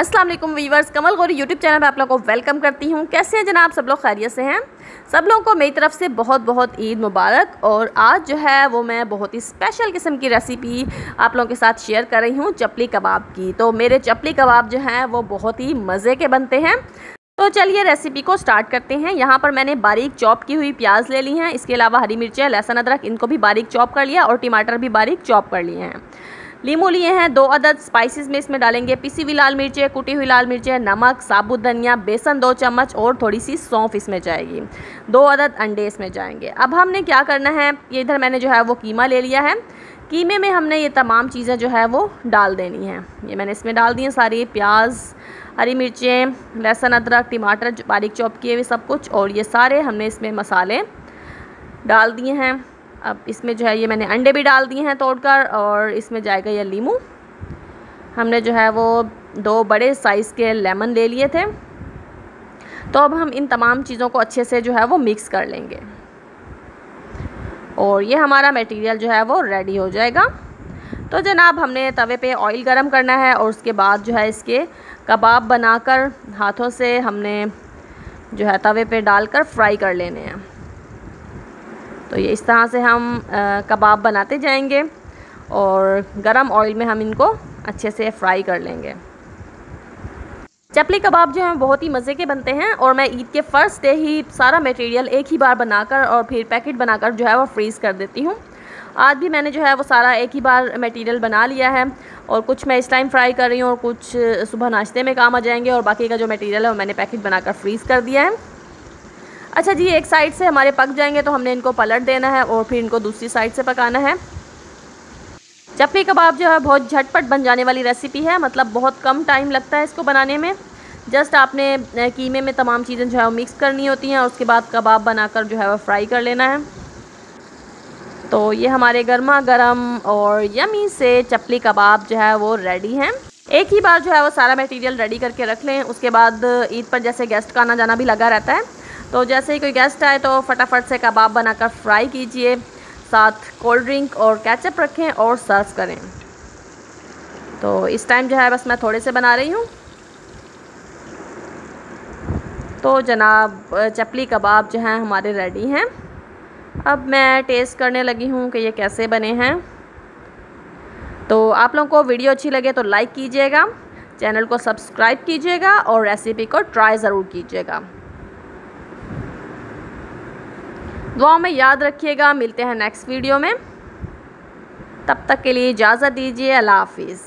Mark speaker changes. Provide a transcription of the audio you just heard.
Speaker 1: अस्सलाम वालेकुम वीवर्स, कमल Gauri YouTube channel पे आप लोगों को वेलकम करती हूँ। कैसे हैं जनाब? सब लोग खैरियत से हैं? सब लोगों को मेरी तरफ से बहुत बहुत ईद मुबारक। और आज जो है वो मैं बहुत ही स्पेशल किस्म की रेसिपी आप लोगों के साथ शेयर कर रही हूँ, चपली कबाब की। तो मेरे चपली कबाब जो हैं वो बहुत ही मज़े के बनते हैं। तो चलिए रेसिपी को स्टार्ट करते हैं। यहाँ पर मैंने बारीक चॉप की हुई प्याज ले ली हैं। इसके अलावा हरी मिर्चें, लहसुन, अदरक, इनको भी बारीक चॉप कर लिया और टमाटर भी बारीक चॉप कर लिए हैं। लीमू लिए हैं 2 अदद। स्पाइसेस में इसमें डालेंगे पिसी हुई लाल मिर्चें, कुटी हुई लाल मिर्चें, नमक, साबुत धनिया, बेसन 2 चम्मच और थोड़ी सी सौंफ इसमें जाएगी। 2 अदद अंडे इसमें जाएंगे। अब हमने क्या करना है, ये इधर मैंने जो है वो कीमा ले लिया है। कीमे में हमने ये तमाम चीज़ें जो है वो डाल देनी हैं। ये मैंने इसमें डाल दी हैं सारी, प्याज, हरी मिर्चें, लहसुन, अदरक, टमाटर बारीक चॉप किए हुए सब कुछ, और ये सारे हमने इसमें मसाले डाल दिए हैं। अब इसमें जो है ये मैंने अंडे भी डाल दिए हैं तोड़कर, और इसमें जाएगा ये लीमू। हमने जो है वो 2 बड़े साइज़ के लेमन ले लिए थे। तो अब हम इन तमाम चीज़ों को अच्छे से जो है वो मिक्स कर लेंगे और ये हमारा मटेरियल जो है वो रेडी हो जाएगा। तो जनाब हमने तवे पे ऑयल गरम करना है और उसके बाद जो है इसके कबाब बनाकर हाथों से हमने जो है तवे पे डालकर फ्राई कर लेने हैं। तो ये इस तरह से हम कबाब बनाते जाएंगे और गरम ऑयल में हम इनको अच्छे से फ्राई कर लेंगे। चपली कबाब जो हैं बहुत ही मज़े के बनते हैं और मैं ईद के फर्स्ट डे ही सारा मटेरियल एक ही बार बनाकर और फिर पैकेट बनाकर जो है वो फ्रीज़ कर देती हूँ। आज भी मैंने जो है वो सारा एक ही बार मटेरियल बना लिया है और कुछ मैं इस टाइम फ्राई कर रही हूँ और कुछ सुबह नाश्ते में काम आ जाएंगे, और बाकी का जो मटेरियल है वो मैंने पैकेट बनाकर फ्रीज़ कर दिया है। अच्छा जी, एक साइड से हमारे पक जाएंगे तो हमने इनको पलट देना है और फिर इनको दूसरी साइड से पकाना है। चपली कबाब जो है बहुत झटपट बन जाने वाली रेसिपी है, मतलब बहुत कम टाइम लगता है इसको बनाने में। जस्ट आपने कीमे में तमाम चीज़ें जो है वो मिक्स करनी होती हैं और उसके बाद कबाब बनाकर जो है वो फ्राई कर लेना है। तो ये हमारे गर्मा गर्म और यमी से चपली कबाब जो है वो रेडी हैं। एक ही बार जो है वो सारा मटेरियल रेडी करके रख लें। उसके बाद ईद पर जैसे गेस्ट का आना जाना भी लगा रहता है, तो जैसे ही कोई गेस्ट आए तो फटाफट से कबाब बनाकर फ्राई कीजिए, साथ कोल्ड ड्रिंक और केचप रखें और सर्व करें। तो इस टाइम जो है बस मैं थोड़े से बना रही हूँ। तो जनाब चपली कबाब जो हैं हमारे रेडी हैं। अब मैं टेस्ट करने लगी हूँ कि ये कैसे बने हैं। तो आप लोगों को वीडियो अच्छी लगे तो लाइक कीजिएगा, चैनल को सब्सक्राइब कीजिएगा और रेसिपी को ट्राई ज़रूर कीजिएगा। दुआ में याद रखिएगा। मिलते हैं नेक्स्ट वीडियो में, तब तक के लिए इजाज़त दीजिए। अल्लाह हाफिज़।